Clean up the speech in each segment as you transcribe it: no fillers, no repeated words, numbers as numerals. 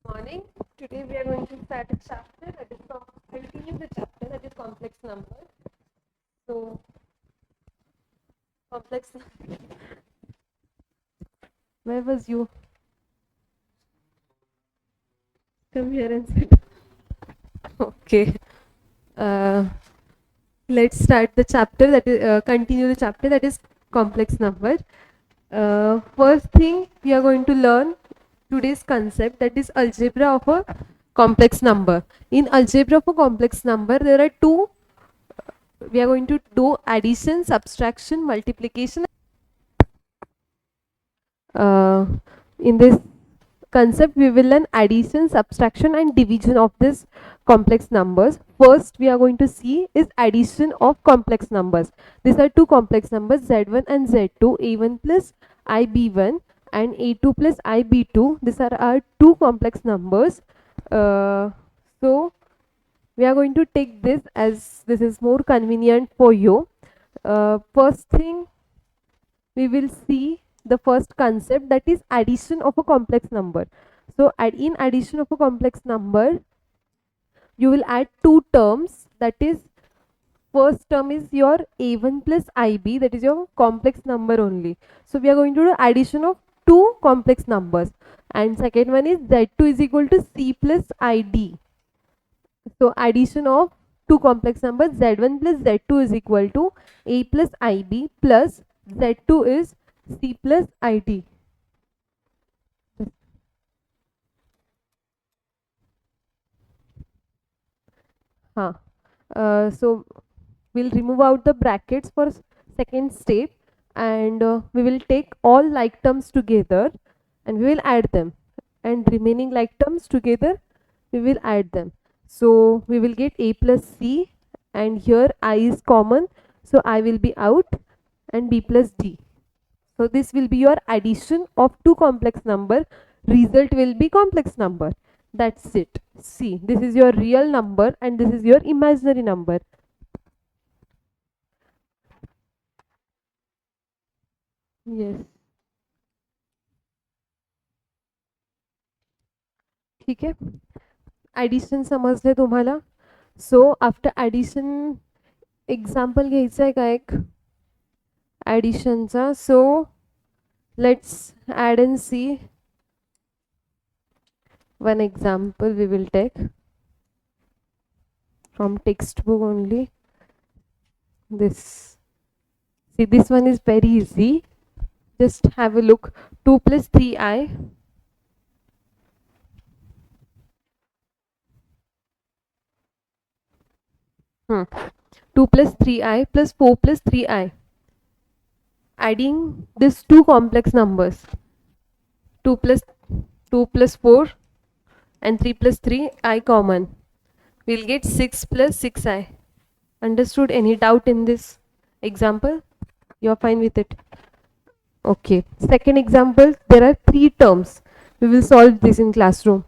Morning. Today we are going to start a chapter that is continue the chapter that is complex numbers. So complex. Where was you? Come here and sit. Okay. Uh, let's start the chapter that is continue the chapter that is complex number. First thing we are going to learn today's concept that is algebra of a complex number. In algebra of a complex number, there are two. We are going to do addition, subtraction, multiplication. Uh, in this concept, we will learn addition, subtraction, and division of this complex numbers. First, we are going to see is addition of complex numbers. These are two complex numbers z1 and z2, a1 plus ib1 and a2 plus ib2. These are our two complex numbers. So we are going to take this as this is more convenient for you. First thing we will see the first concept that is addition of a complex number. So in addition of a complex number, you will add two terms, that is first term is your a1 plus ib, that is your complex number only. So we are going to do addition of two complex numbers, and second one is z2 is equal to c plus id. So addition of two complex numbers z1 plus z2 is equal to a plus ib plus z2 is c plus id. Huh. So we'll remove out the brackets for second step, and we will take all like terms together and we will add them, and remaining like terms together we will add them. So we will get a plus c, and here I is common, so I will be out, and b plus d. So this will be your addition of two complex number. Result will be complex number. That's it. See, this is your real number and this is your imaginary number. Yes. ठीक आहे. Addition समजले तुम्हाला? So after addition example घ्यायचं आहे का एक ॲडिशनचा? So let's add and see one example we will take from textbook only. This, see, this one is very easy. Just have a look. 2 plus 3i. 2 plus 3i plus 4 plus 3i. Adding these two complex numbers. 2 plus 4 and 3 plus 3i common. We'll get 6 plus 6i. Understood? Any doubt in this example? You're fine with it? Okay. Second example, there are three terms. We will solve this in classroom.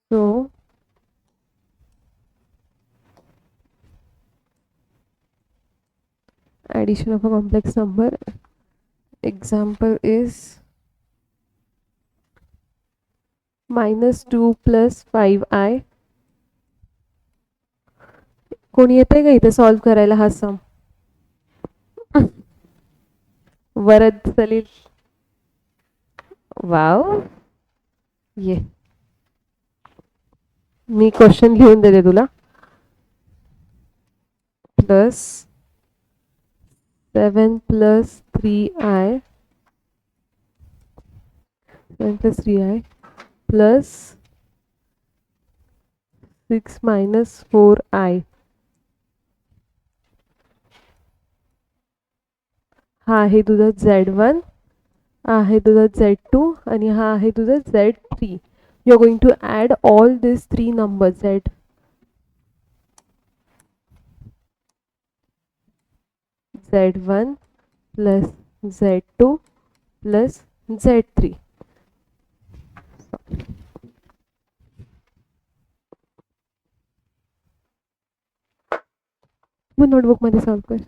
So addition of a complex number. Example is minus 2 plus 5i. कोणी येते का इथे solve करायला हा सम? Varad Salil. Wow, ये मी question लिहून देते तुला. Plus 7 plus 3i, 7 plus 3i plus 6 minus 4i. हा आहे तुझा z1, हा आहे तुझा z2 आणि हा आहे तुझा z3. You are going to add all these three numbers, z1 plus z2 plus z3. मग नोटबुकमध्ये सॉल्व कर.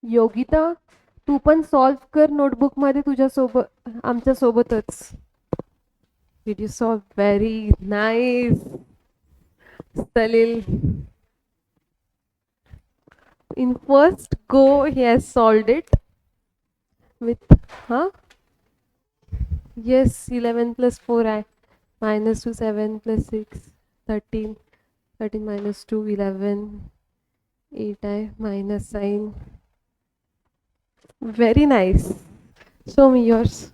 योगिता, तू पण सॉल्व कर नोटबुकमध्ये तुझ्यासोबत, आमच्यासोबतच. Did you solve? Very nice. Salil, in first go he has solved it with, huh? Yes, 11 plus 4I minus 2, 7 plus 6, 13, 13 minus 2, 11, 8I minus sign. Very nice. Show me yours.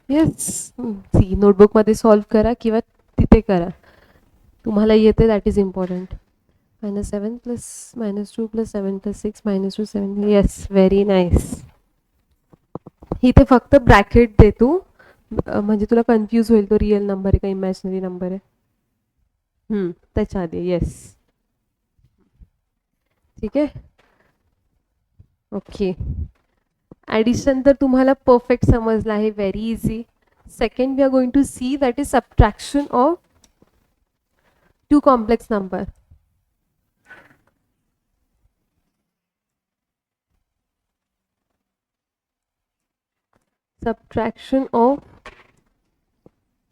Yes. See, notebook मध्ये solve करा किंवा तिथे करा. तुम्हाला येते, that is important. minus 7 plus minus 2 plus 7 plus 6 minus 2 7. Yes, very nice. इथे फक्त bracket दे तू, म्हणजे तुला कन्फ्यूज होईल तो रिअल नंबर आहे का इमॅजिनरी नंबर आहे. त्याच्या आधी येस. ठीक आहे. ओके. ॲडिशन तर तुम्हाला परफेक्ट समजलं आहे, very easy. Second we are going to see that is subtraction of two complex number. Subtraction of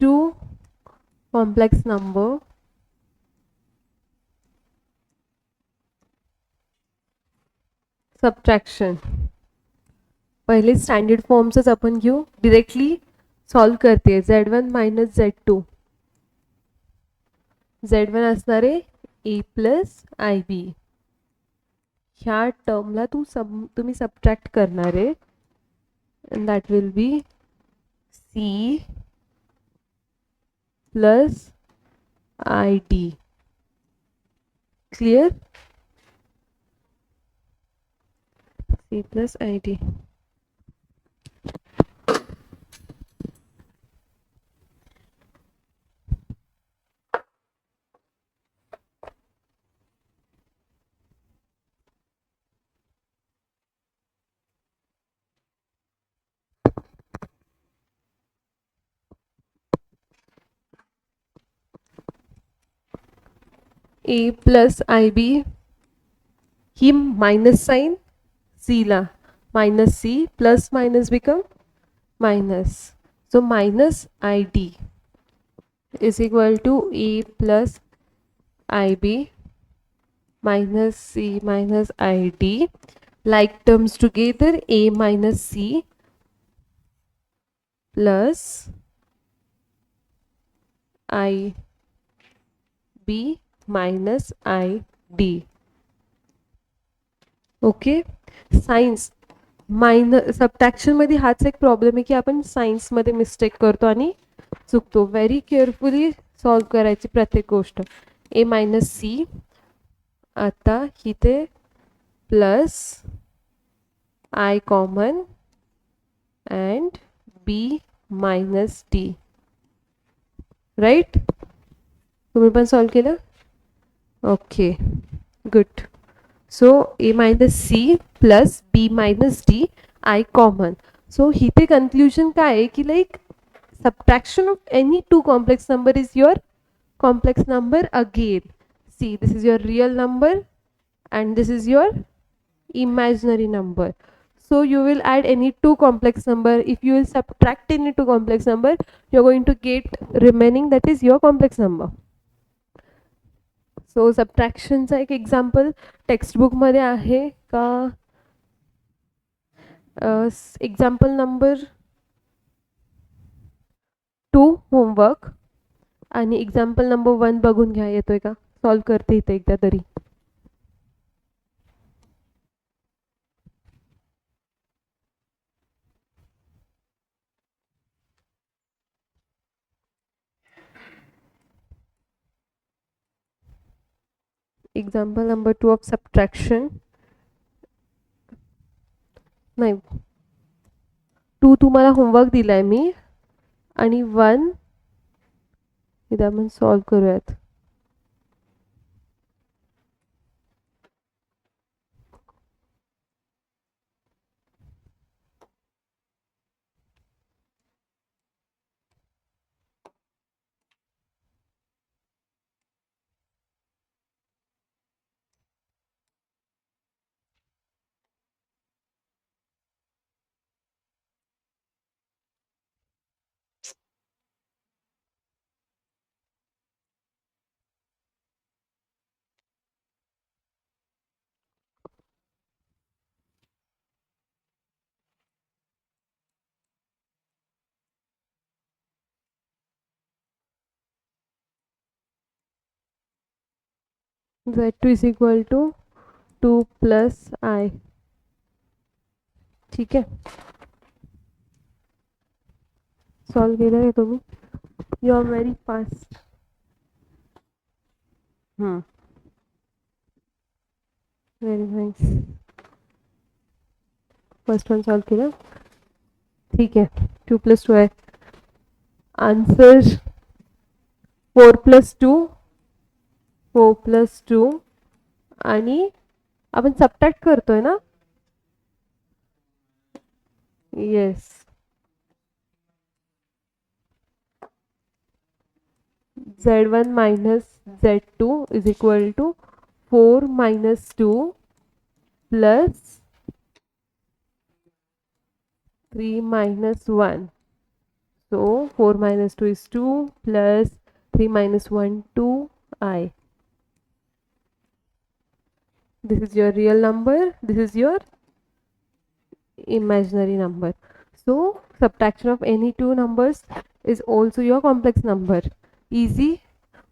two complex number. Subtraction. पहिले स्टँडर्ड फॉर्मच आपण घेऊ, डिरेक्टली सॉल्व करते. Z1 minus Z2. Z1 असणार आहे A प्लस IB. ह्या टर्मला तुम्ही subtract करणार आहे, and that will be C plus ID. Clear? C plus ID. A plus IB, ही मायनस साइन C ला, minus C plus minus become minus. So minus ID is equal to A plus IB minus C minus ID. Like terms together, A minus C plus IB minus I D. Okay. Science सबट्रॅक्शनमध्ये हाच एक problem आहे की आपण सायन्समध्ये mistake करतो आणि चुकतो. व्हेरी केअरफुली सॉल्व करायची प्रत्येक गोष्ट. ए मायनस सी, आता इथे plus I common and B minus D. Right? तुम्ही पण सॉल्व केलं? Okay, good. So A minus C plus B minus D, I common. So इथे कन्क्ल्युजन काय आहे की like subtraction of any two complex number is your complex number again. See, this is your real number and this is your imaginary number. So you will add any two complex number. If you will subtract any two complex number, you're going to get remaining, that is your complex number. So subtraction चा एक example textbook मध्ये आहे का? Example number 2 homework आणि example number 1 बघून घ्या, येतोय का? सॉल्व करते इथे एकदा तरी. Example number 2 of subtraction. नाही, 2 तुम्हाला होमवर्क दिलाय मी आणि 1 इथे आपण सॉल्व करूयात. Z2 is equal to 2 plus I. ठीक आहे, सॉल्व केलं आहे तुम्ही? You are very fast. Very nice. First one solve केलं. ठीक आहे, 2 प्लस 2 आहे. आन्सर 4 प्लस 2, 4 प्लस 2 आणि आपण सबट्रॅक्ट करतोय ना? Yes. Z1 minus Z2 is equal to 4 minus 2 plus 3 minus 1. So 4 minus 2 is 2 plus 3 minus 1, 2i. This is your real number, this is your imaginary number. So subtraction of any two numbers is also your complex number. Easy.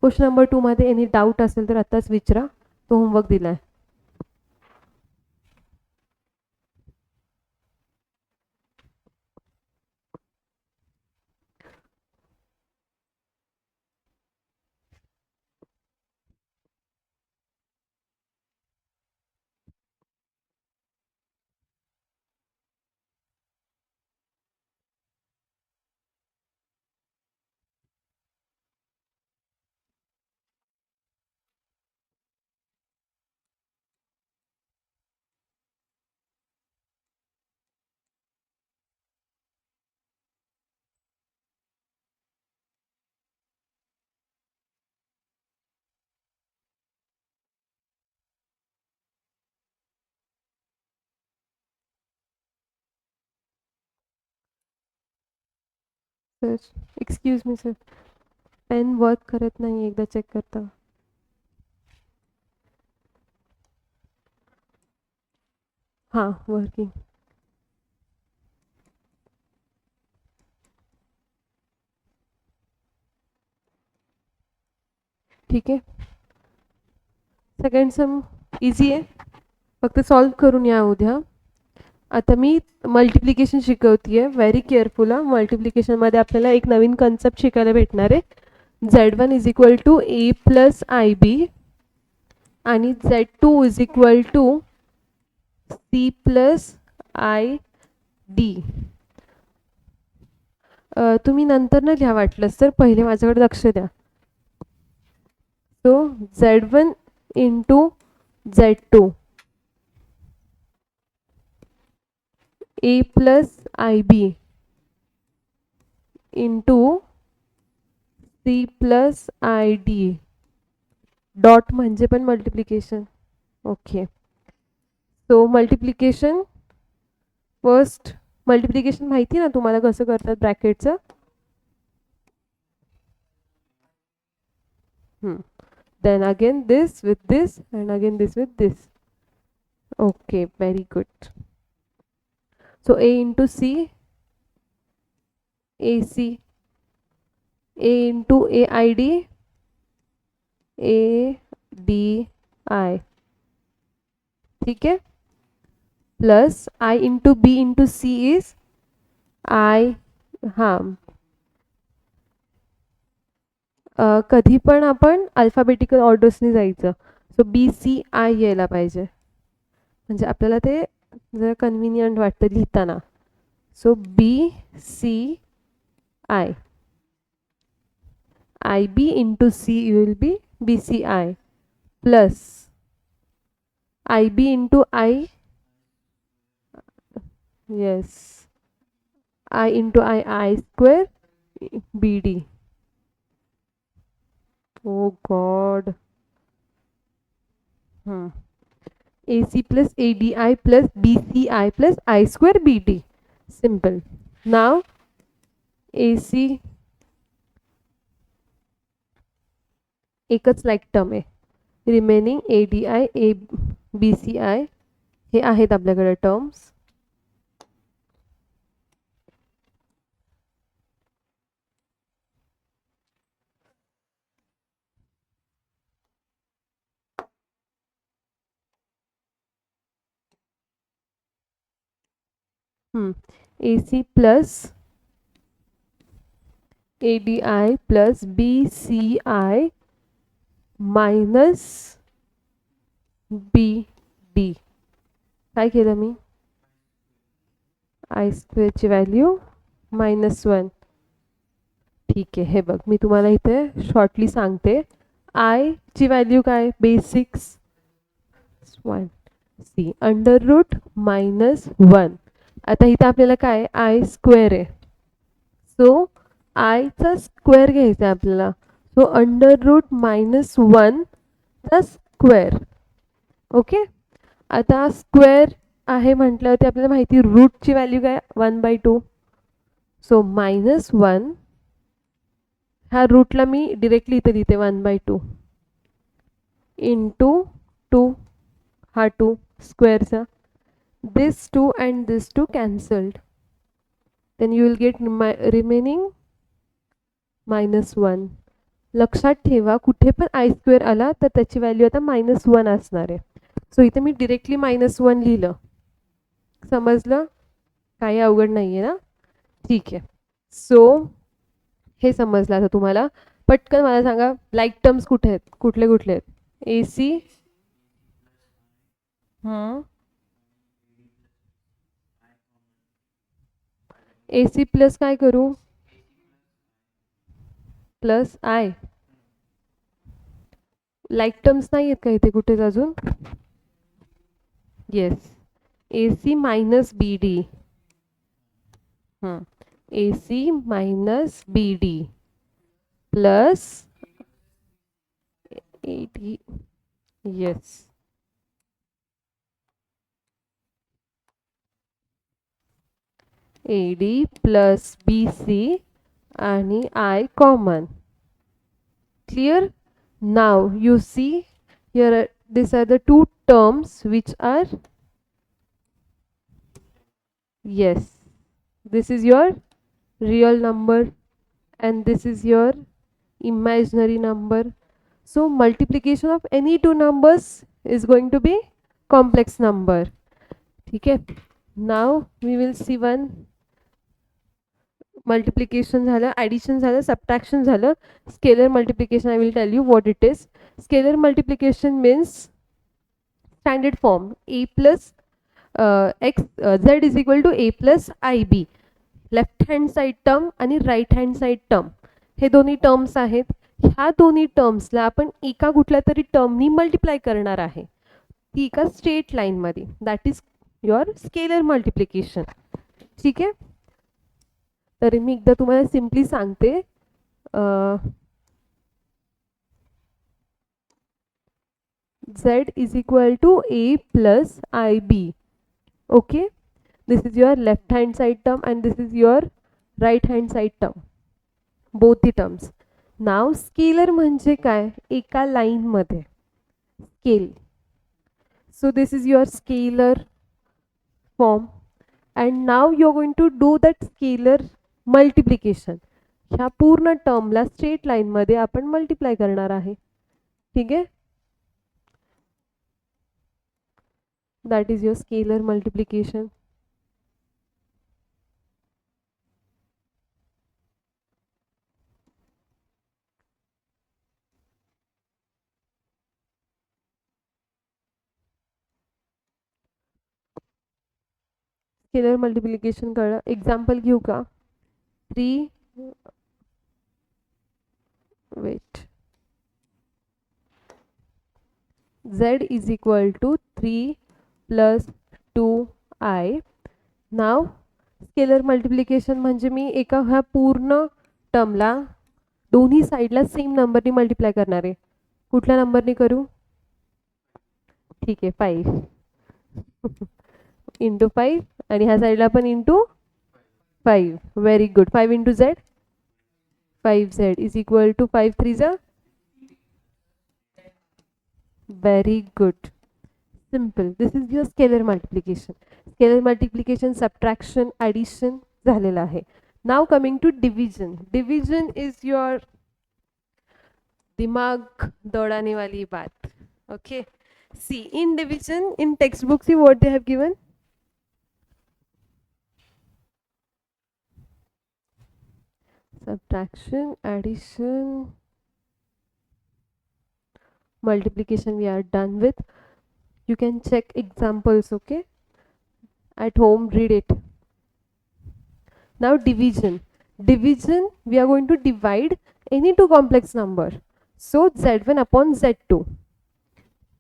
Question number 2 मध्ये any doubt असेल तर आताच विचारा, तो homework दिलाय. Sir excuse me sir, pen work करत नाही, एकदा चेक करता? हां, वर्किंग. ठीक आहे. सेकंड सम इझी आहे, फक्त सॉल्व करून या उद्या. आता मी मल्टिप्लिकेशन शिकवते, व्हेरी केअरफुल. मल्टिप्लिकेशनमध्ये आपल्याला एक नवीन कन्सेप्ट शिकायला भेटणार आहे. Z1 is equal to A plus I B आणि Z2 is equal to C plus I D. तुम्ही नंतर न लिहा वाटलंच तर, पहिले माझ्याकडे लक्ष द्या. So Z1 into Z2 A plus I B into C plus I D. Dot म्हणजे पण multiplication. Okay, so multiplication first, multiplication माहिती ना तुम्हाला कसं करतात ब्रॅकेटचं. Then again this with this and again this with this. Okay, very good. So A into C, A C, A into A I D, A D I. ठीक है, plus I into B into C is I. हां, कधी पण आपण alphabetical ऑर्डर्सनी जायचं. So B C I यायला पाहिजे, म्हणजे आपल्याला ते जरा कन्व्हिनियंट वाटतं लिहिताना. So B C I, I B into C will be B C I, plus I B into I, yes, I into I, I square B D. Oh God. AC plus ADI plus BCI plus I square BD. Simple. Now AC एकच like term आहे. Remaining ADI BCI हे आहेत आपल्याकडे terms. AC plus ADI plus BCI minus BD. काय केलं मी? I स्क्वेअरची value -1. ठीक आहे, हे बघ मी तुम्हाला इथे शॉर्टली सांगते. आय ची व्हॅल्यू काय? Basics 1 C under root -1. आता इथे आपल्याला काय आय स्क्वेअर आहे, सो आयचा स्क्वेअर घ्यायचा आपल्याला. सो अंडर रूट -1 चा स्क्वेअर. ओके, आता स्क्वेअर आहे म्हटल्यावरती आपल्याला माहिती रूटची व्हॅल्यू काय 1/2. सो -1 ह्या रूटला मी डिरेक्टली इथे लिहिते 1/2 इंटू 2, हा 2 स्क्वेअरचा. this 2 and this 2 cancelled, then you will get remaining -1. लक्षात ठेवा कुठे पण आय स्क्वेअर आला तर त्याची व्हॅल्यू आता -1 असणार आहे. सो इथे मी डिरेक्टली -1 लिहिलं. समजलं? काही अवघड नाही आहे ना? ठीक आहे. सो हे समजलं आता तुम्हाला. पटकन मला सांगा लाईक टर्म्स कुठे आहेत, कुठले कुठले आहेत? AC AC प्लस काय करू? Plus I. लाईक टर्म्स नाही आहेत का इथे कुठेच अजून? Yes, AC minus BD. AC minus BD plus AD. Yes, AD plus BC आणि I common. Clear? Now you see here, these are the two terms which are, yes, this is your real number and this is your imaginary number. So multiplication of any two numbers is going to be complex number. Okay. Now we will see one multiplication झालं, addition झालं, subtraction झालं. Scalar multiplication, I will tell you what it is. Scalar multiplication means standard form a plus z is equal to a plus ib. Left hand side term आणि right hand side term हे दोन्ही terms आहेत. ह्या दोन्ही टर्म्सला आपण एका कुठल्या तरी टर्मनी मल्टिप्लाय करणार आहे, ती एका स्ट्रेट लाईनमध्ये. That is your scalar multiplication. ठीक आहे. तर मी एकदा तुम्हाला सिम्पली सांगते. z is equal to a plus ib. Okay. This is your left hand side term and this is your right hand side term. Both the terms. Now scalar म्हणजे काय? एका line मध्ये scale. So this is your scalar form and now you're going to do that scalar multiplication. ह्या पूर्ण टर्मला straight line मध्ये आपण multiply करणार आहे. ठीक आहे. That is your scalar multiplication. Scalar multiplication कळलं. एक्झाम्पल घेऊ का? 3 wait z is equal to 3 plus 2i. नाव स्केलर मल्टिप्लिकेशन म्हणजे मी एका ह्या पूर्ण टर्मला दोन्ही साईडला सेम नंबरनी मल्टिप्लाय करणार आहे. कुठल्या नंबरनी करू? ठीक आहे, 5 इंटू 5 आणि ह्या साईडला पण into 5. Very good. 5 into z, 5z is equal to 5 3 जा. Very good. Simple. This is your scalar multiplication. Scalar multiplication, subtraction, addition झालेला आहे. Now coming to division. Division is your दिमाग दौड़ाने वाली बात. Okay. See, in division, in textbook, see what they have given. Subtraction, addition, multiplication we are done with. You can check examples, okay? At home, read it. Now division. Division, we are going to divide any two complex number. So z1 upon z2.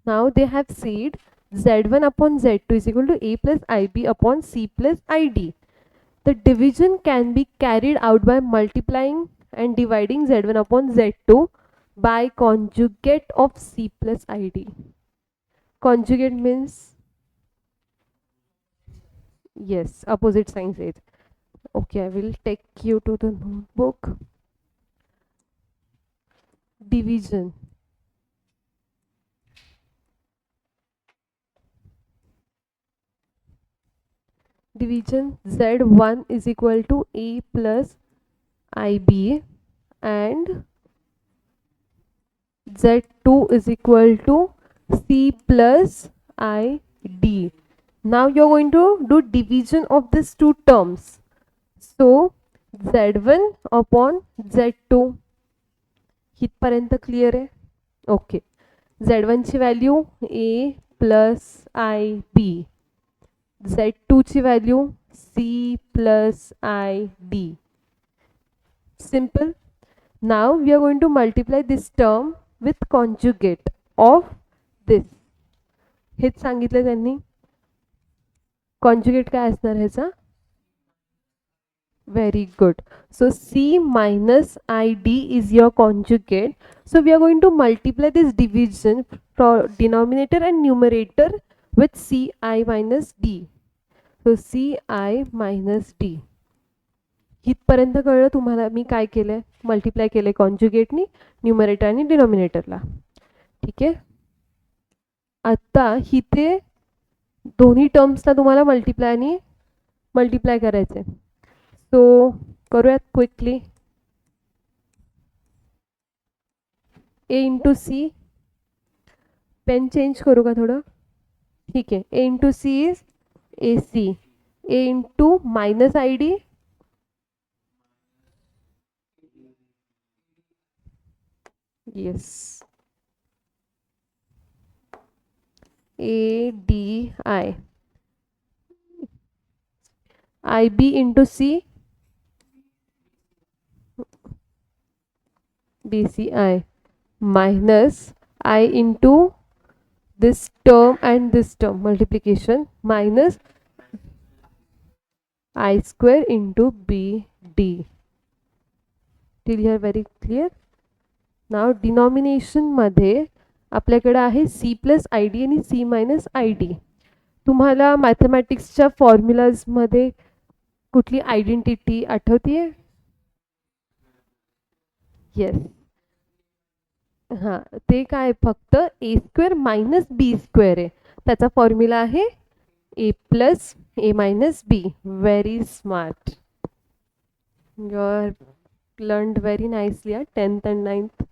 Now they have said z1 upon z2 is equal to a plus ib upon c plus id. The division can be carried out by multiplying and dividing z1 upon z2 by conjugate of c plus id. Conjugate means, yes, opposite sign says. Okay, I will take you to the notebook. Division. Division z1 is equal to a plus ib and z2 is equal to c plus id. Now you're going to do division of these two terms. So z1 upon z2. इथपर्यंत clear आहे? Okay. z1 ची value a plus ib, z2 ची value c plus id. Simple. Now we are going to multiply this term with conjugate of this. हेच सांगितलं त्यांनी. Conjugate काय असणार ह्याचा? Very good. So c minus id is your conjugate. So we are going to multiply this division for denominator and numerator with ci minus d. So ci minus d. इथपर्यंत कळलं तुम्हाला मी काय केलंय? मल्टिप्लाय केलंय कॉन्जुगेटनी numerator आणि डिनॉमिनेटरला. ठीक आहे. आता इथे दोन्ही टर्म्सला तुम्हाला मल्टिप्लाय करायचे. सो करूयात quickly. A into C, pen change करू का थोडं? ठीक आहे. A into C is A C. A into minus I D, yes, A D I. I B into C, B C I, minus I into this term and this term multiplication minus I square into BD. Till here very clear? Now denomination मध्ये आपल्याकडे आहे C plus ID आणि C minus ID. तुम्हाला मॅथमॅटिक्सच्या फॉर्म्युलाजमध्ये कुठली identity आठवतीये? Yes. हां, ते काय फक्त A square minus B square आहे. त्याचा फॉर्म्युला आहे A plus A minus B. Very smart. You are learned very nicely. 10th and 9th.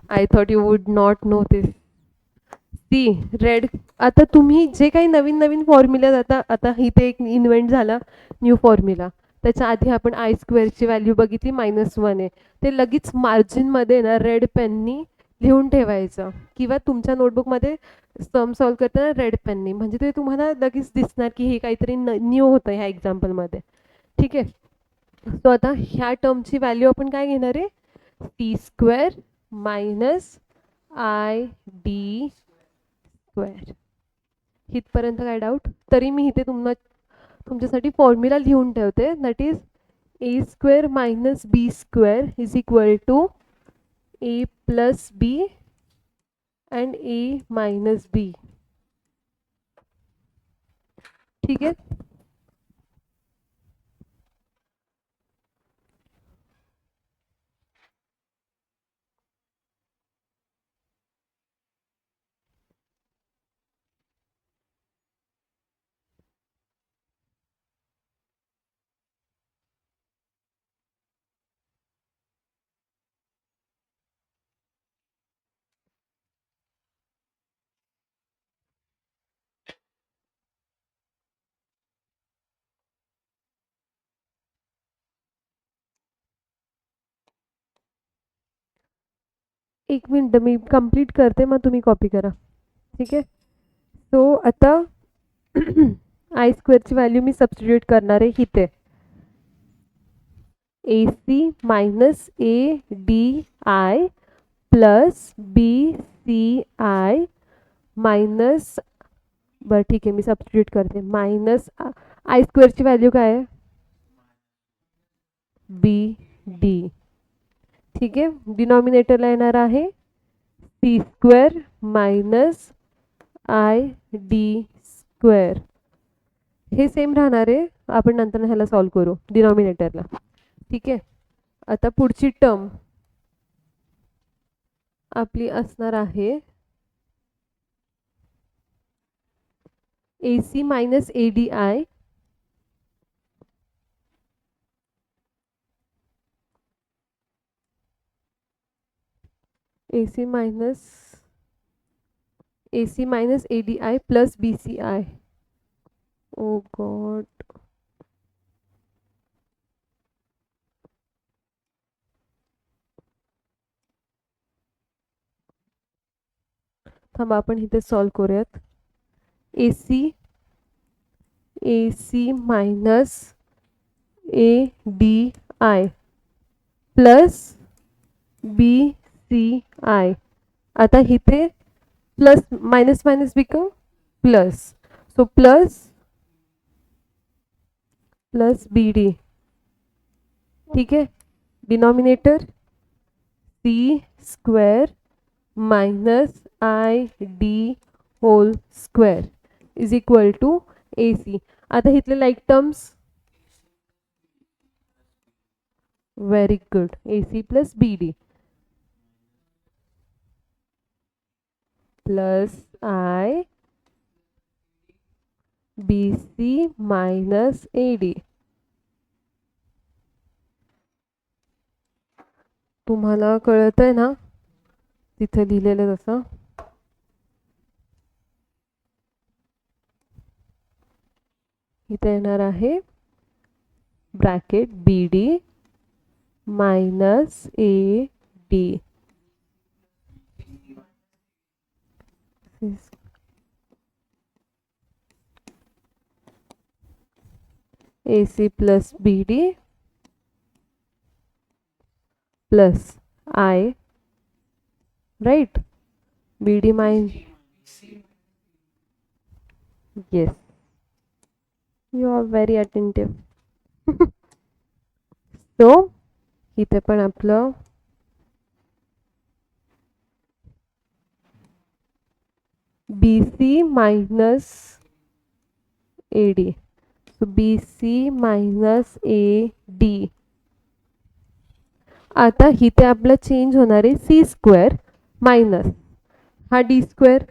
I thought you would not know this. See red. आता तुम्ही जे काही नवीन नवीन फॉर्म्युला आता इथे एक इन्व्हेंट झाला न्यू फॉर्म्युला. त्याच्या आधी आपण आय स्क्वेअरची व्हॅल्यू बघितली -1 आहे. ते लगेच मार्जिनमध्ये ना रेड पेननी लिहून ठेवायचं किंवा तुमच्या नोटबुकमध्ये सम सॉल्व करताना रेड पेननी, म्हणजे ते तुम्हाला लगेच दिसणार की हे काहीतरी न्यू होतं ह्या एक्झाम्पलमध्ये. ठीक आहे. सो आता ह्या टर्मची व्हॅल्यू आपण काय घेणार आहे? T square minus I D square. इथपर्यंत काय डाऊट? तरी मी इथे तुमच्यासाठी फॉर्म्युला लिहून ठेवते. That is A square minus B square is equal to A plus B and A minus B. ठीक आहे. एक मिनिट मी कंप्लीट करते, मग तुम्ही कॉपी करा. ठीक आहे. सो आता आय स्क्वेअरची व्हॅल्यू मी सबस्टिट्यूट करणार आहे इथे. A C minus A D I plus B C I minus, बरं ठीक आहे मी सबस्टिट्यूट करते, मायनस आय स्क्वेअरची व्हॅल्यू काय आहे? B D. ठीक आहे. डिनॉमिनेटरला येणार आहे C square minus I D square. हे सेम राहणार आहे, आपण नंतर ह्याला सॉल्व करू डिनॉमिनेटरला. ठीक आहे. आता पुढची टर्म आपली असणार आहे A C minus A D I AC minus ADI plus BCI. Oh God. थांबा आपण इथे सॉल्व करूयात. AC minus ADI plus BCI. आता इथे plus minus minus become plus, so plus plus B D. ठीक आहे. Denominator C square minus I D whole square is equal to A C. आता इथले like terms, very good. A C plus B D plus I B C minus A D. तुम्हाला कळतंय ना? तिथे लिहिलेलं तसं इथे येणार आहे bracket B D minus A D A C plus B D plus I, right? BD minus, yes, you are very attentive. So इथे पण आपलं BC minus AD, so BC minus AD. आता इथे आपलं चेंज होणार आहे C स्क्वेअर मायनस हा D square.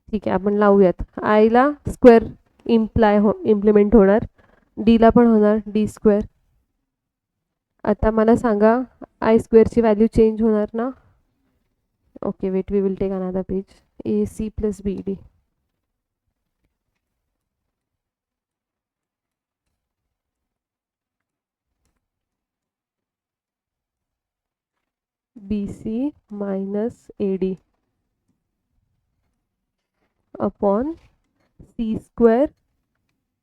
ठीक आहे, आपण लावूयात. I ला स्क्वेअर इम्प्लिमेंट होणार, D ला पण होणार D स्क्वेअर. आता मला सांगा I स्क्वेअरची व्हॅल्यू चेंज होणार ना. Okay, wait, we will take another page. AC plus BD, BC minus AD upon C square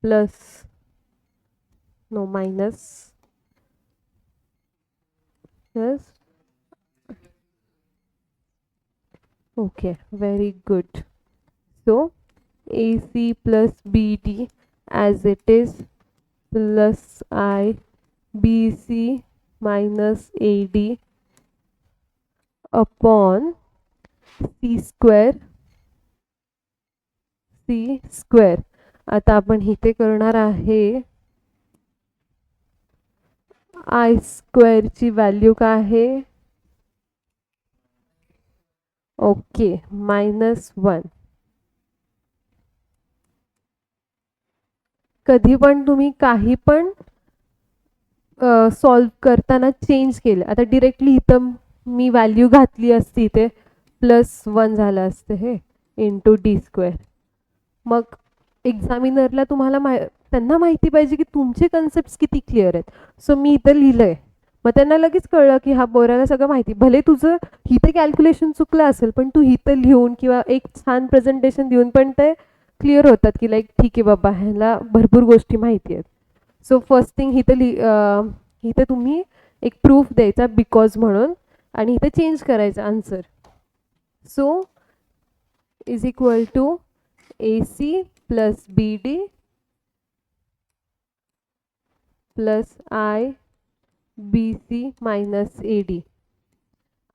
plus, no, minus, yes, okay, very good. So AC plus BD as it is plus I BC minus AD upon C square C square. आता आपण इथे करणार आहे I square ची value काय आहे. Okay, -1. कधी पण तुम्ही काही पण सॉल्व करताना चेंज केलं. आता डिरेक्टली इथं मी व्हॅल्यू घातली असती इथे +1 झालं असतं हे इंटू डी स्क्वेअर. मग एक्झामिनरला तुम्हाला त्यांना माहिती पाहिजे की तुमचे कन्सेप्ट किती क्लिअर आहेत. सो मी इथं लिहिलंय, मग त्यांना लगेच कळलं की हा बोराला सगळं माहिती. भले तुझं इथे कॅल्क्युलेशन चुकलं असेल पण तू इथं लिहून किंवा एक छान प्रेझेंटेशन देऊन पण ते क्लिअर होतात की लाईक ठीक आहे बाबा, ह्याला भरपूर गोष्टी माहिती आहेत. सो फर्स्ट थिंग इथे तुम्ही एक प्रूफ द्यायचा बिकॉज म्हणून आणि इथे चेंज करायचा answer. So is equal to AC plus BD plus I BC minus AD.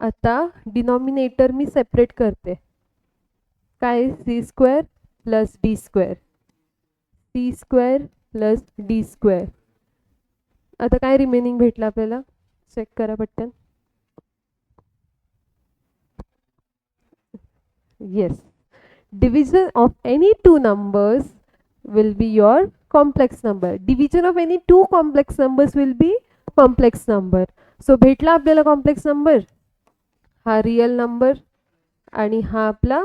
आता डिनॉमिनेटर मी सेपरेट करते. काय, C square plus D square, C square plus D square. आता काय रिमेनिंग भेटलं आपल्याला, चेक करा पटकन. Yes, division of any two numbers will be your complex number. Division of any two complex numbers will be complex number. So भेटला आपल्याला complex number, हा real number आणि हा आपला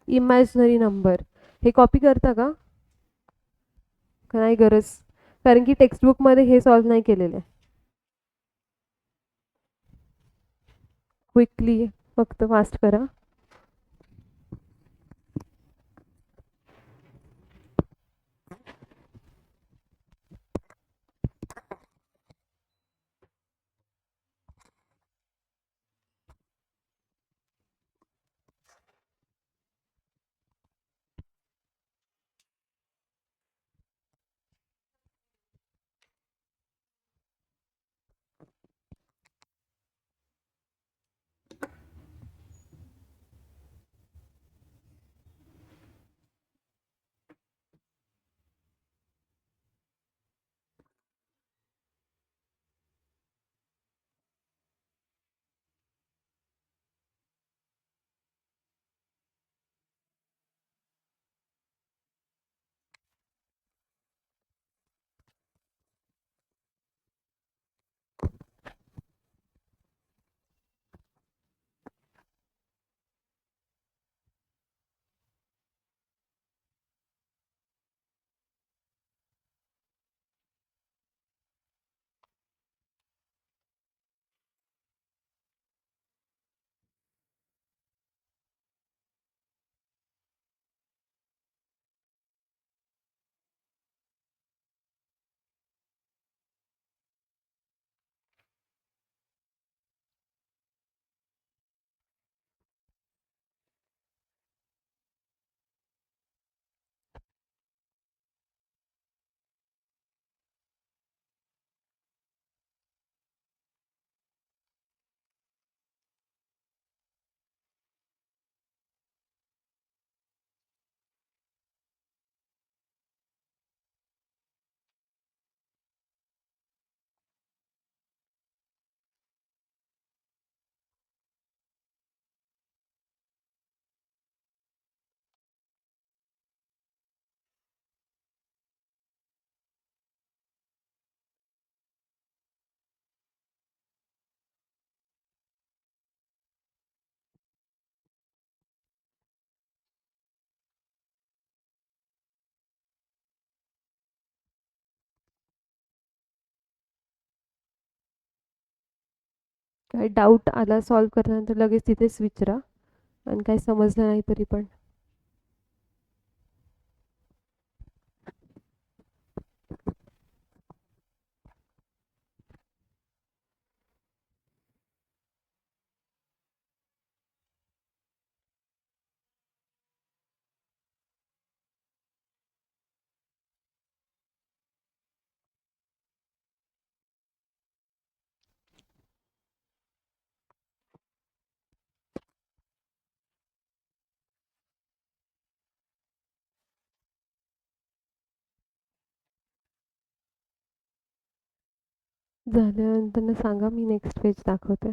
इमॅजिनरी नंबर. हे कॉपी करता का, नाही गरज, कारण की टेक्स्टबुकमध्ये हे सॉल्व नाही केलेलं आहे. क्विकली फक्त फास्ट करा. काय डाऊट आला सॉल्व करताना लगेच तिथेच विचारा, आणि काही समजलं नाही तरी पण. झाल्यानंतर सांगा, मी नेक्स्ट पेज दाखवते.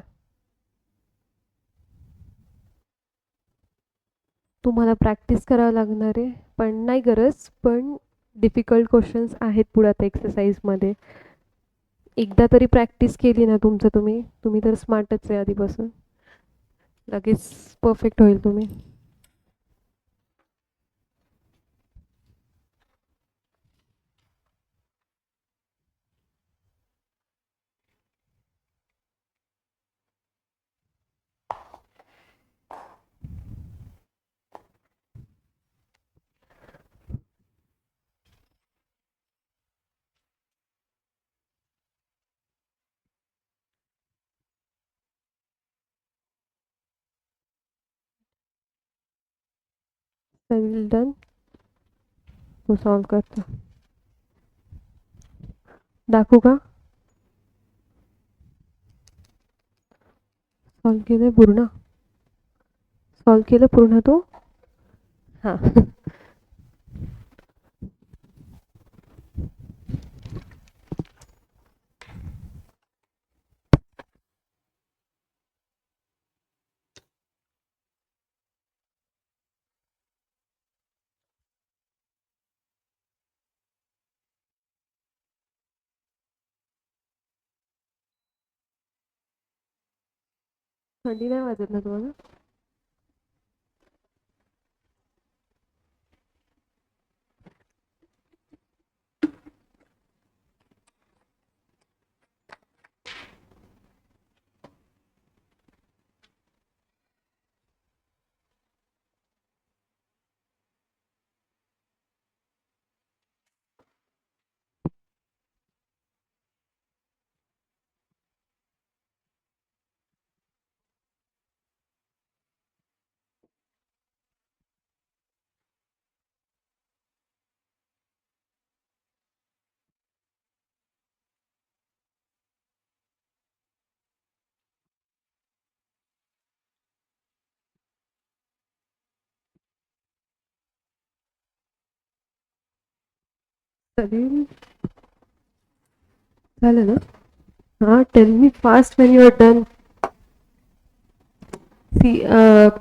तुम्हाला प्रॅक्टिस करावं लागणार आहे, पण नाही गरज, पण डिफिकल्ट क्वेश्चन्स आहेत पुढे आता एक्सरसाइजमध्ये. एकदा तरी प्रॅक्टिस केली ना तुमचं तुम्ही तर स्मार्टच आहे आधीपासून, लगेच परफेक्ट होईल तुम्ही. डन. तो सॉल्व करतो, दाखवू का? सॉल्व केलं पूर्ण, सॉल्व केलं पूर्ण तो. हां. थंडी नाही वाजत ना तुम्हाला? चालेल, झालं ना? हां, tell me fast when you are done. See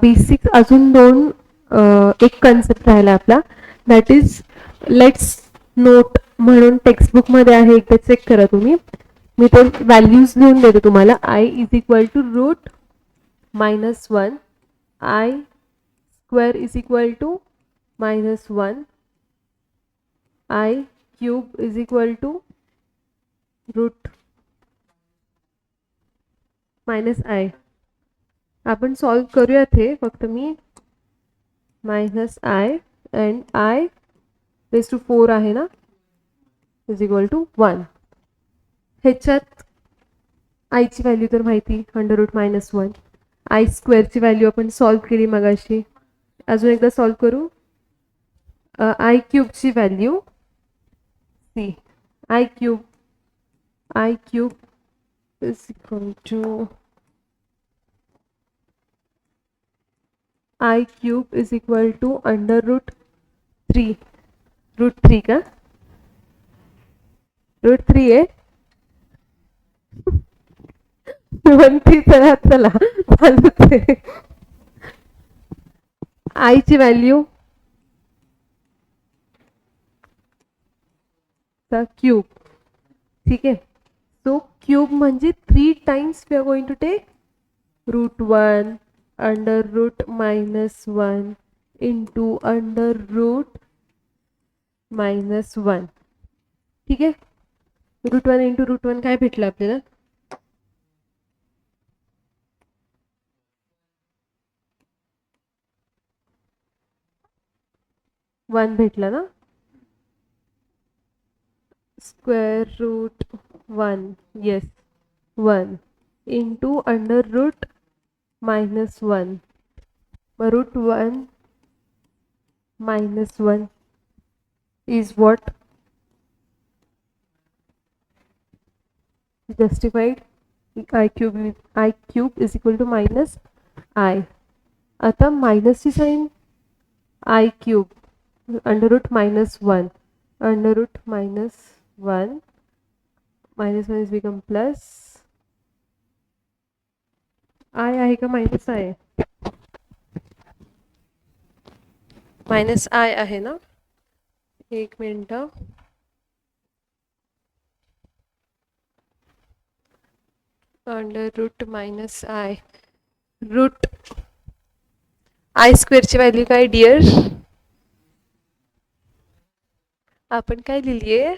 basic अजून दोन, एक कन्सेप्ट राहिला आपला, दॅट इज लेट्स नोट म्हणून टेक्स्टबुकमध्ये आहे, एकदा चेक करा तुम्ही. मी ते व्हॅल्यूज लिहून देते तुम्हाला. I is equal to root -1, I square is equal to -1, I cube is equal to root -i. आपण सॉल्व करूयात हे, फक्त मी -i and i raise to 4 आहे ना, इज इक्वल टू 1. ह्याच्यात आयची व्हॅल्यू तर माहिती, √-1. आय स्क्वेअरची व्हॅल्यू आपण सॉल्व केली मगाशी. अजून एकदा सॉल्व करू. आय क्यूबची value see, I cube is equal to I cube is equal to √3. √3 का? √3 आहे. म्हणती चला चला चालूच आहे. आयची व्हॅल्यू क्यूब, ठीक आहे. सो क्यूब म्हणजे 3 times we are going to take √1 √-1 into √-1. ठीक आहे. √1 इंटू √1 काय भेटलं आपल्याला? 1 भेटलं ना. Square root 1, yes 1 into under root -1. मग root 1 -1 is what? Justified. I cube is equal to minus I. आता मायनसची sign I cube under root -1 under root -1 -1 become plus I आहे का मायनस आहे? मायनस I आहे ना. एक minute. Under root -I root I स्क्वेअरची व्हॅल्यू काय डिअर? आपण काय लिहिलीये?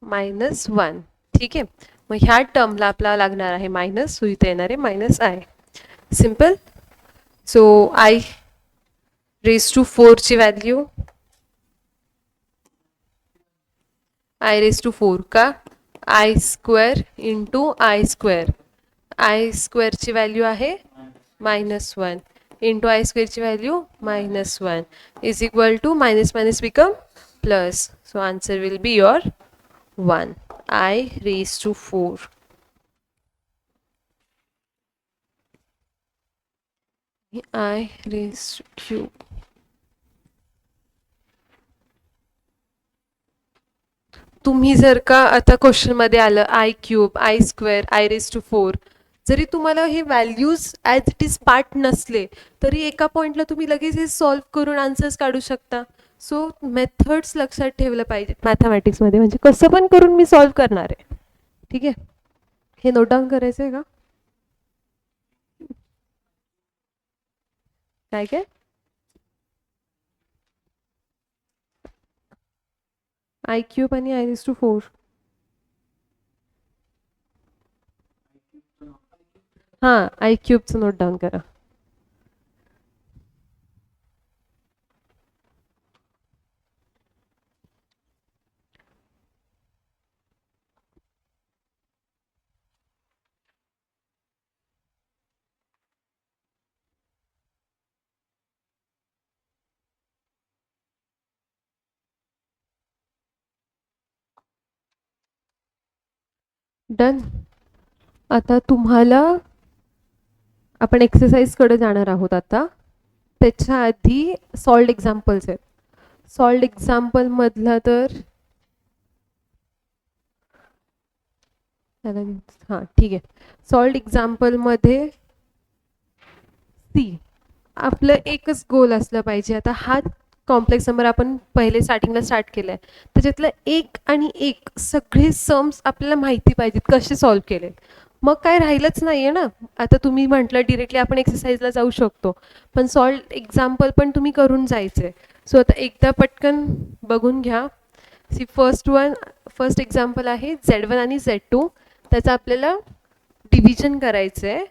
-1. ठीक आहे. मग ह्या टर्मला आपल्याला लागणार आहे मायनस, सो इथे येणार आहे -I. Simple. So I raise to 4 ची व्हॅल्यू I रेज टू 4 का? I square into I square. I स्क्वेअरची व्हॅल्यू आहे -1 इंटू I स्क्वेअरची value -1 is equal to minus become plus. So answer will be your 1. I raised to 4. I raised to cube. तुम्ही जर का आता question मध्ये आलं I cube, I square, I raise to 4, जरी तुम्हाला हे values as it is part नसले तरी एका पॉईंटला तुम्ही लगेच हे सॉल्व्ह करून आन्सर्स काढू शकता. सो मेथड्स लक्षात ठेवलं पाहिजे मॅथमॅटिक्समध्ये, म्हणजे कसं पण करून मी सॉल्व्ह करणार आहे. ठीक आहे, हे नोट डाऊन करायचं आहे का? काय काय? I क्यूब आणि I रेज टू 4. हां, I क्यूबचं नोट डाऊन करा. डन. आता तुम्हाला आपण एक्सरसाइजकडे जाणार आहोत. आता त्याच्या आधी सॉल्ड एक्झाम्पल्स आहेत. सॉल्ड एक्झाम्पल मधला तर हां ठीक आहे. सॉल्ड एक्झाम्पलमध्ये सी आपलं एकच गोल असलं पाहिजे. आता हा कॉम्प्लेक्स नंबर आपण पहिले स्टार्टिंगला स्टार्ट केलं आहे, त्याच्यातलं एक आणि एक सगळे सम्स आपल्याला माहिती पाहिजेत कसे सॉल्व्ह केले. मग काय राहिलंच नाही आहे ना. आता तुम्ही म्हटलं डिरेक्टली आपण एक्सरसाइजला जाऊ शकतो, पण सॉल्व एक्झाम्पल पण तुम्ही करून जायचं आहे. सो आता एकदा पटकन बघून घ्या. सी फर्स्ट एक्झाम्पल आहे Z1 आणि Z2. त्याचं आपल्याला डिव्हिजन करायचं आहे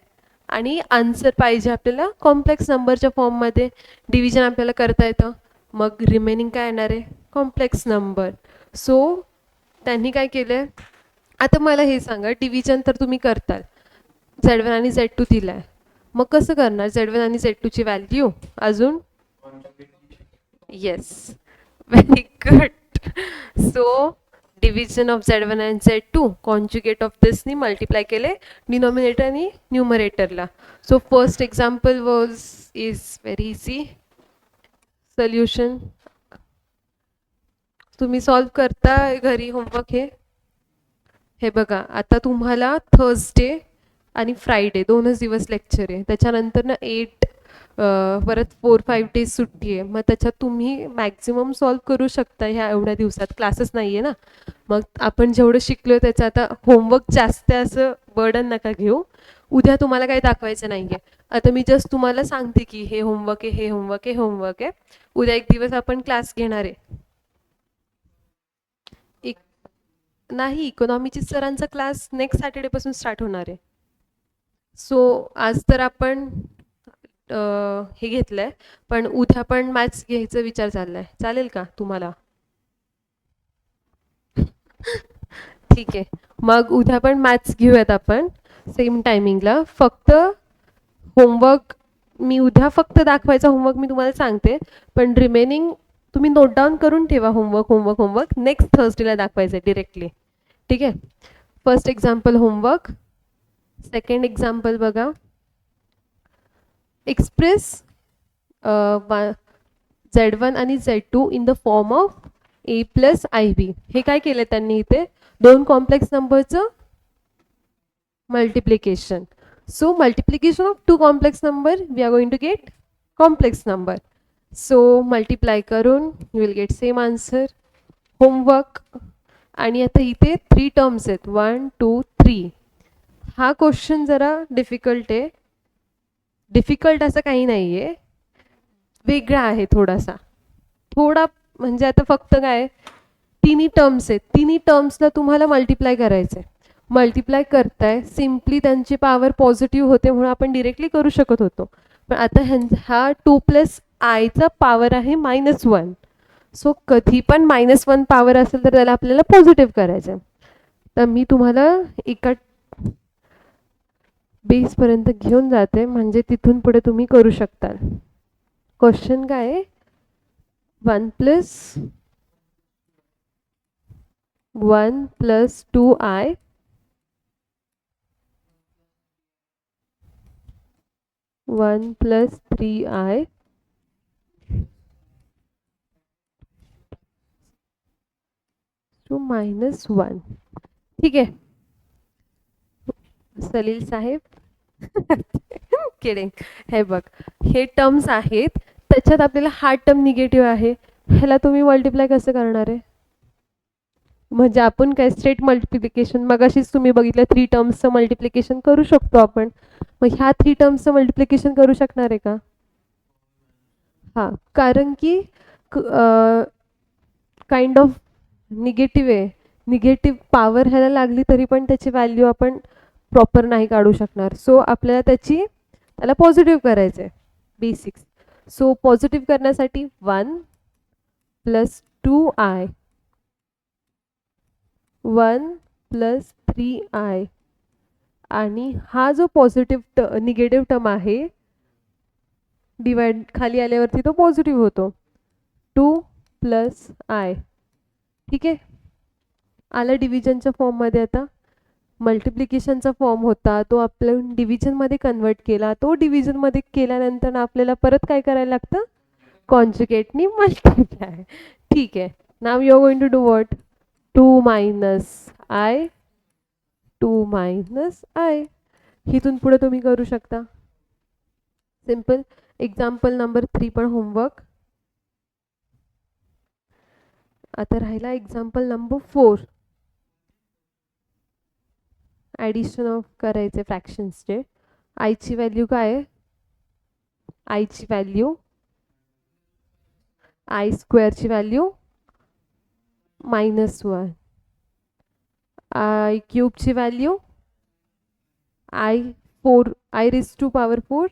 आणि आन्सर पाहिजे आपल्याला कॉम्प्लेक्स नंबरच्या फॉर्ममध्ये. डिव्हिजन आपल्याला करता येतं, मग रिमेनिंग काय येणार आहे? Complex number. सो त्यांनी काय केलं आहे, आता मला हे सांगा, डिव्हिजन तर तुम्ही करताल, Z1 आणि Z2 दिला आहे, मग कसं करणार? Z1 आणि Z2 ची व्हॅल्यू अजून, yes, very good. So division of Z1 आणि Z2 कॉन्जुगेट ऑफ दिसनी मल्टिप्लाय केले डिनॉमिनेटर आणि न्यूमरेटरला. So first example is very easy. Solution तुम्ही सॉल्व्ह करता घरी होमवर्क. हे बघा, आता तुम्हाला थर्सडे आणि फ्रायडे 2च दिवस लेक्चर आहे. त्याच्यानंतर ना 8 परत 4-5 डेज सुट्टी आहे. मग त्याच्यात तुम्ही मॅक्झिमम सॉल्व्ह करू शकता ह्या एवढ्या दिवसात. क्लासेस नाही आहे ना. मग आपण जेवढं शिकलो आहे त्याचं आता होमवर्क जास्त असं बर्डन नका घेऊ. उद्या तुम्हाला काही दाखवायचं नाही आहे. आता मी जस्ट तुम्हाला सांगते की हे होमवर्क आहे, हे होमवर्क आहे, होमवर्क आहे. उद्या एक दिवस आपण क्लास घेणार आहे. नाही, इकॉनॉमीची सरांचा क्लास नेक्स्ट सॅटर्डेपासून स्टार्ट होणार आहे. सो आज तर आपण हे घेतलंय, पण उद्या पण मॅथ्स घ्यायचा विचार चाललाय. चालेल का तुम्हाला? ठीक आहे, मग उद्या पण मॅथ्स घेऊयात आपण सेम टायमिंगला. फक्त होमवर्क मी उद्या फक्त दाखवायचा होमवर्क मी तुम्हाला सांगते, पण रिमेनिंग तुम्ही नोट डाऊन करून ठेवा. होमवर्क नेक्स्ट थर्सडेला दाखवायचं आहे डिरेक्टली. ठीक आहे. First example homework. Second example बघा, एक्सप्रेस Z1 आणि Z2 in the form of A plus IB. हे काय केलं त्यांनी इथे? दोन कॉम्प्लेक्स नंबरचं multiplication. So multiplication of two complex number, we are going to get complex number. So multiply करून you will get same answer. Homework. आणि आता इथे 3 टर्म्स आहेत, 1 2 3. हा क्वेश्चन जरा डिफिकल्ट आहे. डिफिकल्ट असं काही नाही आहे, वेगळा आहे थोडासा. थोडा म्हणजे आता फक्त काय, तिन्ही टर्म्स आहेत, तिन्ही टर्म्सला तुम्हाला मल्टिप्लाय करायचं आहे. मल्टिप्लाय करताय, सिम्पली त्यांची पॉवर पॉझिटिव्ह होते म्हणून आपण डिरेक्टली करू शकत होतो. पण आता हा 2 प्लस आयचा पॉवर आहे -1. सो कधी पण -1 पॉवर असेल तर त्याला आपल्याला पॉझिटिव्ह करायचं आहे. तर मी तुम्हाला एका बेसपर्यंत घेऊन जाते, म्हणजे तिथून पुढे तुम्ही करू शकता. क्वेश्चन काय आहे? 1 plus 1 plus 2i one plus 3i to -1. ठीक आहे सलील साहेब? किडिंग. हे बघ, हे टर्म्स आहेत, त्याच्यात आपल्याला हा टर्म निगेटिव्ह आहे, ह्याला तुम्ही मल्टिप्लाय कसं करणार आहे? म्हणजे आपण काय स्ट्रेट मल्टिप्लिकेशन, मगाशीच तुम्ही बघितलं 3 टर्म्सचं मल्टिप्लिकेशन करू शकतो आपण. मग ह्या 3 टर्म्सचं मल्टिप्लिकेशन करू शकणार आहे का? हां, कारण की काइंड ऑफ निगेटिव्ह आहे. निगेटिव्ह पॉवर ह्याला लागली तरी पण त्याची व्हॅल्यू आपण प्रॉपर नाही काढू शकणार. सो आपल्याला त्याला पॉझिटिव्ह करायचं आहे, बेसिक्स. सो पॉझिटिव्ह करण्यासाठी 1 प्लस 2i 1 प्लस 3i, आणि हा जो पॉझिटिव्ह निगेटिव्ह टर्म आहे डिवाइड खाली आल्यावरती तो पॉझिटिव्ह होतो, 2 प्लस i. ठीक आहे, आला डिव्हिजनच्या फॉर्ममध्ये. आता मल्टिप्लिकेशनचा फॉर्म होता तो आपण डिव्हिजनमध्ये कन्वर्ट केला. तो डिव्हिजनमध्ये केल्यानंतर आपल्याला परत काय करायला लागतं? कॉन्जुगेटनी मल्टिप्लाय. ठीक आहे, now you are going to do what? 2 minus i 2 minus i. इथून पुढे तुम्ही करू शकता सिंपल. एक्झाम्पल नंबर 3 पण होमवर्क. आता राहिला एक्झाम्पल नंबर 4. ॲडिशन ऑफ करायचे फ्रॅक्शन्सचे. आयची व्हॅल्यू काय आहे? आयची व्हॅल्यू आय स्क्वेअरची व्हॅल्यू -1. आय क्यूबची value I raise to power 4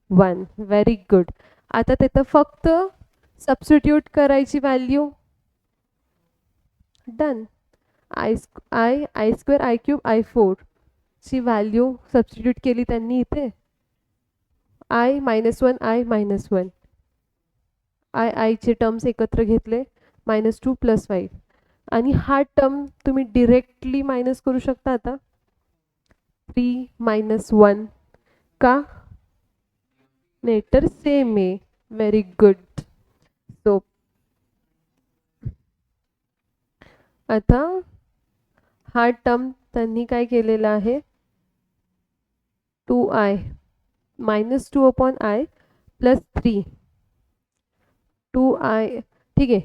1. Very good. आता तिथं फक्त सबस्टिट्यूट करायची value. Done. I square I cube i4 ची व्हॅल्यू सबस्टिट्यूट केली त्यांनी इथे. आय -1 आय -1 आयचे टर्म्स एकत्र घेतले, -2 + 5. आणि हा टर्म तुम्ही डिरेक्टली मायनस करू शकता. आता 3 - 1 का? नाही तर सेम आहे. Very good. सो आता हा टर्म त्यांनी काय केलेला आहे? 2i -2/i + 3 2i. ठीक आहे,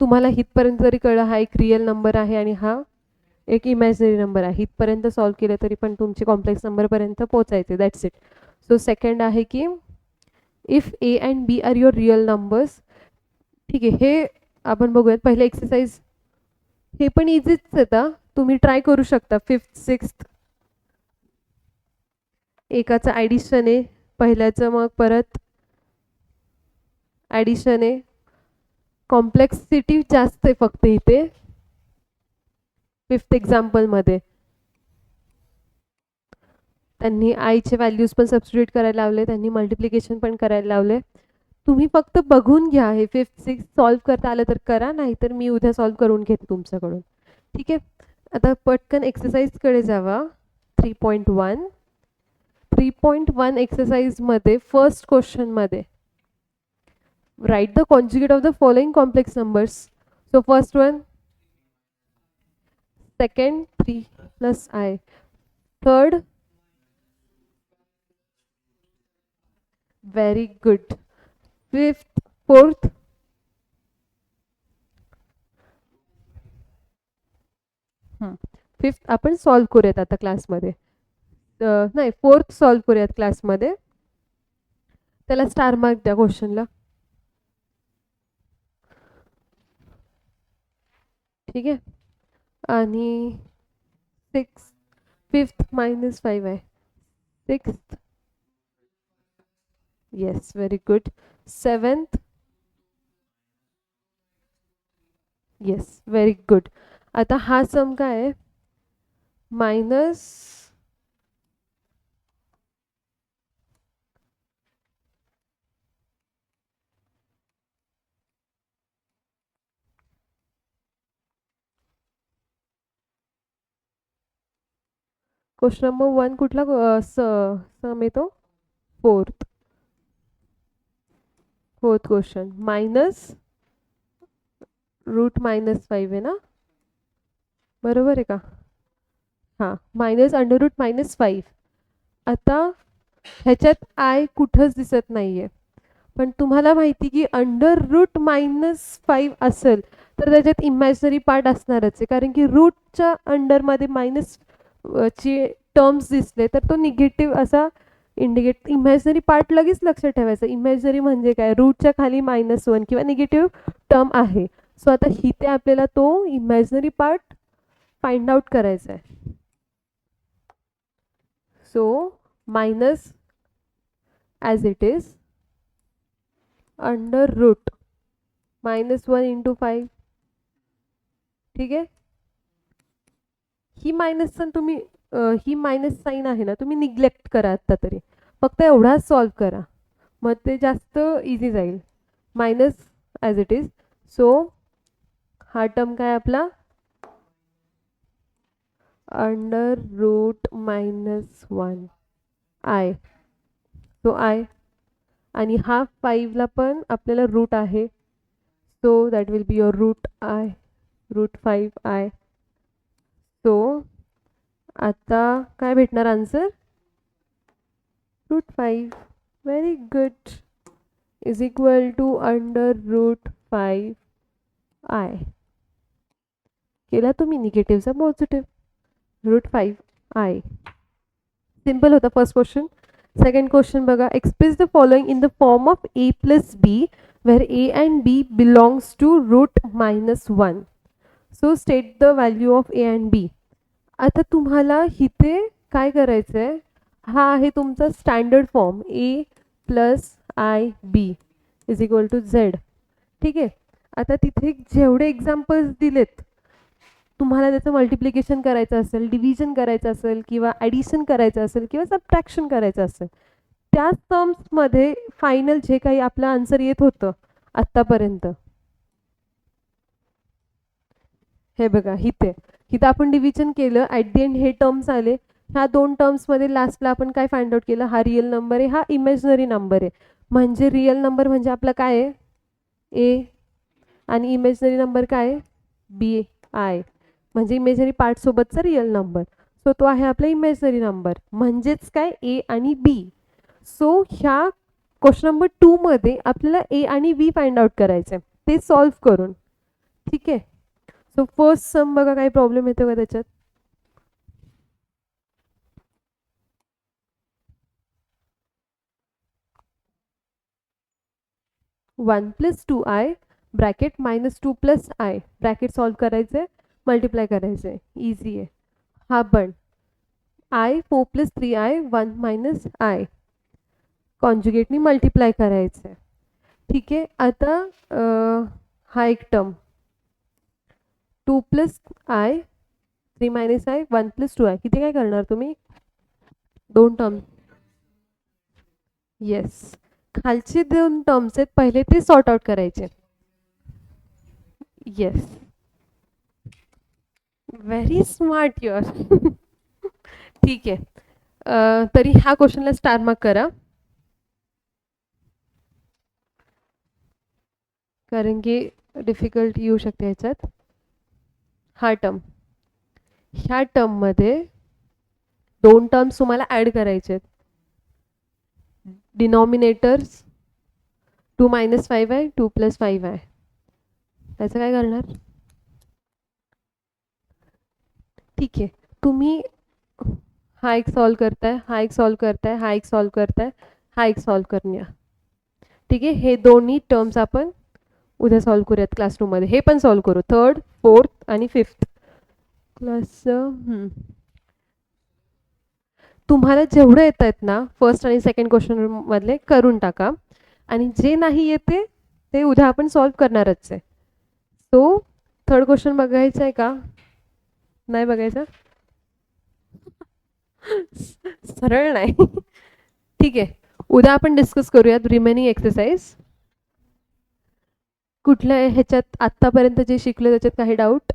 तुम्हाला इथपर्यंत जरी कळलं हा एक रिअल नंबर आहे आणि हा एक इमॅजिनरी नंबर आहे, इथपर्यंत सॉल्व्ह केलं तरी पण तुमचे कॉम्प्लेक्स नंबरपर्यंत पोचायचे. That's it. सो सेकंड आहे की if a and b are your real numbers. ठीक आहे, हे आपण बघूयात. पहिलं एक्सरसाइज हे पण इझीच आहे, तुम्ही ट्राय करू शकता. 5th 6th एकाचं ॲडिशन आहे पहिल्याचं, मग परत ॲडिशन आहे. कॉम्प्लेक्सिटी जास्त आहे फक्त इथे 5th एक्झाम्पलमध्ये. त्यांनी आयचे व्हॅल्यूज पण सबस्टिट्यूट करायला लावले, त्यांनी मल्टिप्लिकेशन पण करायला लावले. तुम्ही फक्त बघून घ्या, हे 5th 6th सॉल्व करता आलं तर करा, नाहीतर मी उद्या सॉल्व करून घेते तुमच्याकडून. ठीक आहे. आता पटकन एक्सरसाइजकडे जावा. 3.1 3.1 एक्सरसाइजमध्ये first क्वेश्चनमध्ये write the conjugate of the following complex numbers. So first one, second 3 plus I, third, very good, fifth, fourth, fifth आपण सॉल्व करूयात आता क्लासमध्ये. नाही, फोर्थ सॉल्व करूयात क्लासमध्ये. त्याला स्टार मार्क द्या क्वेश्चनला. ठीक आहे. आणि फिफ्थ -5 आहे. Sixth, yes, very good. Seventh, yes, very good. आता हा सम काय आहे? मायनस क्वेश्चन नंबर 1 कुठला सम येतो? Fourth question. मायनस √-5 आहे ना, बरोबर आहे का? हां, मायनस √-5. आता ह्याच्यात आय कुठंच दिसत नाहीये, पण तुम्हाला माहिती की √-5 असेल तर त्याच्यात इमॅजिनरी पार्ट असणारच आहे, कारण की रूटच्या अंडरमध्ये मायनस ची टर्म्स दिसले तर तो निगेटिव्ह असा इंडिकेट. इमॅजिनरी पार्ट लगेच लक्षात ठेवायचं. इमॅजिनरी म्हणजे काय? रूटच्या खाली -1 किंवा निगेटिव्ह टर्म आहे. सो आता इथे आपल्याला तो इमॅजिनरी पार्ट फाइंड आउट करायचा आहे. So minus as it is √-1 × 5. ठीक आहे. ही मायनस तुम्ही ही मायनस साईन आहे ना, तुम्ही निग्लेक्ट करा आत्ता तरी. फक्त एवढाच सॉल्व करा, मग ते जास्त इझी जाईल. Minus as it is. So हा टर्म काय आपला? √-1 आय. So I. आणि हा 5ला पण आपल्याला रूट आहे, so that will be your √I, √5I. सो आता काय भेटणार answer? √5. Very good. Is equal to √5I. केला तुम्ही निगेटिव्हचा पॉझिटिव्ह. √5I. सिम्पल होता फर्स्ट क्वेश्चन. सेकंड क्वेश्चन बघा. Express the following in the form of A + B where A and B belongs to √-1. So state the value of A and B. आता तुम्हाला इथे काय करायचं आहे? हा आहे तुमचा standard form A + IB = Z. ठीक आहे. आता तिथे जेवढे एक्झाम्पल्स दिलेत, तुम्हाला त्याचं मल्टिप्लिकेशन करायचं असेल, डिव्हिजन करायचं असेल, किंवा ॲडिशन करायचं असेल, किंवा सबट्रॅक्शन करायचं असेल, त्या टर्म्समध्ये फायनल जे काही आपलं आन्सर येत होतं आत्तापर्यंत, हे बघा इथे आपण डिव्हिजन केलं, ॲट दी एंड हे टर्म्स आले. ह्या 2 टर्म्समध्ये लास्टला आपण काय फाइंड आउट केलं? हा रिअल नंबर आहे, हा इमॅजिनरी नंबर आहे. म्हणजे रिअल नंबर म्हणजे आपला काय आहे? A. आणि इमॅजिनरी नंबर काय आहे? BI. म्हणजे इमेजनरी पार्ट सोबतचा रिअल नंबर. सो तो आहे आपला इमेजनरी नंबर, म्हणजेच काय? A आणि B. सो ह्या क्वेश्चन नंबर 2 मध्ये आपल्याला A आणि B फाइंड आउट करायचे, ते सॉल्व्ह करून. ठीक आहे. सो फर्स्ट सम बघा, काही प्रॉब्लेम येतो का त्याच्यात? (1 + 2I) bracket -2 + I bracket solve करायचे, मल्टिप्लाय करायचे, इझी आहे. हा पण I 4 + 3I 1 - I कॉन्जुगेटनी मल्टिप्लाय करायचं. ठीक आहे. आता हा एक term 2 plus I 3 minus I 1 plus 2 I, किती काय करणार तुम्ही? दोन टर्म. येस, खालचे दोन टर्म्स आहेत पहिले ते सॉर्ट आउट करायचे. Yes, very smart you are. ठीक आहे. तरी ह्या क्वेश्चनला स्टार मार्क करा, कारण की डिफिकल्ट येऊ शकते ह्याच्यात. हा टर्म, ह्या टर्ममध्ये दोन टर्म्स तुम्हाला ॲड करायचे आहेत. डिनॉमिनेटर्स 2 मायनस 5 आहे 2 प्लस 5 आहे. त्याचं काय करणार? ठीक आहे, तुम्ही हा एक सॉल्व करताय, हा एक सॉल्व करताय, हा एक सॉल्व करताय, हा एक सॉल्व करून या. ठीक आहे, हे दोन्ही टर्म्स आपण उद्या सॉल्व करूयात क्लासरूममध्ये. हे पण सॉल्व करू, थर्ड, फोर्थ आणि फिफ्थ क्लास. तुम्हाला जेवढे येत आहेत ना फर्स्ट आणि सेकंड क्वेश्चन मधले करून टाका, आणि जे नाही येते ते उद्या आपण सॉल्व करणारच आहे. सो थर्ड क्वेश्चन बघायचा आहे का? नाही बघायचा? सरळ नाही. ठीक आहे, उद्या आपण डिस्कस करूयात रिमेनिंग एक्सरसाइज. कुठल्या ह्याच्यात आत्तापर्यंत जे शिकले त्याच्यात काही डाऊट?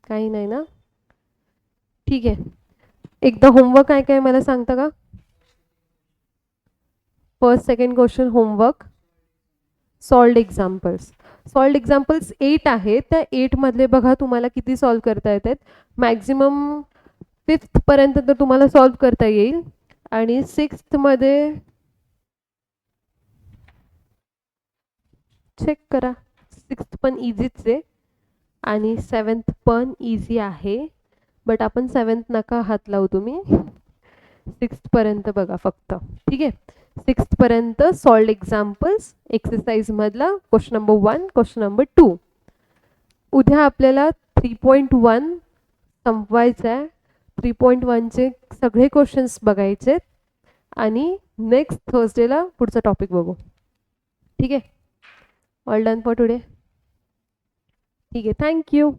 काही नाही ना? ठीक आहे, एकदा होमवर्क काय काय मला सांगता का? First second question homework, solved examples. Solved examples 8 आहेत, त्या 8 मधले बघा तुम्हाला किती सॉल्व करता येतात. मॅक्झिमम 5th पर्यंत तर तुम्हाला सॉल्व करता येईल, आणि 6th मध्ये चेक करा. 6th पण इझीच आहे आणि 7th पण इझी आहे, बट आपण 7th नका हात लावू तुम्ही. 6th पर्यंत बघा फक्त. ठीक आहे, 6th पर्यंत सॉल्व्ड एक्झाम्पल्स एक्सरसाइज मधला क्वेश्चन नंबर 1, क्वेश्चन नंबर 2. उद्या आपल्याला 3.1 संपवायचं आहे. 3.1चे सगळे क्वेश्चन्स बघायचे आणि नेक्स्ट थर्सडेला पुढचा टॉपिक बघू. ठीक आहे, ऑल डन फॉर टुडे. ठीक आहे, थँक्यू.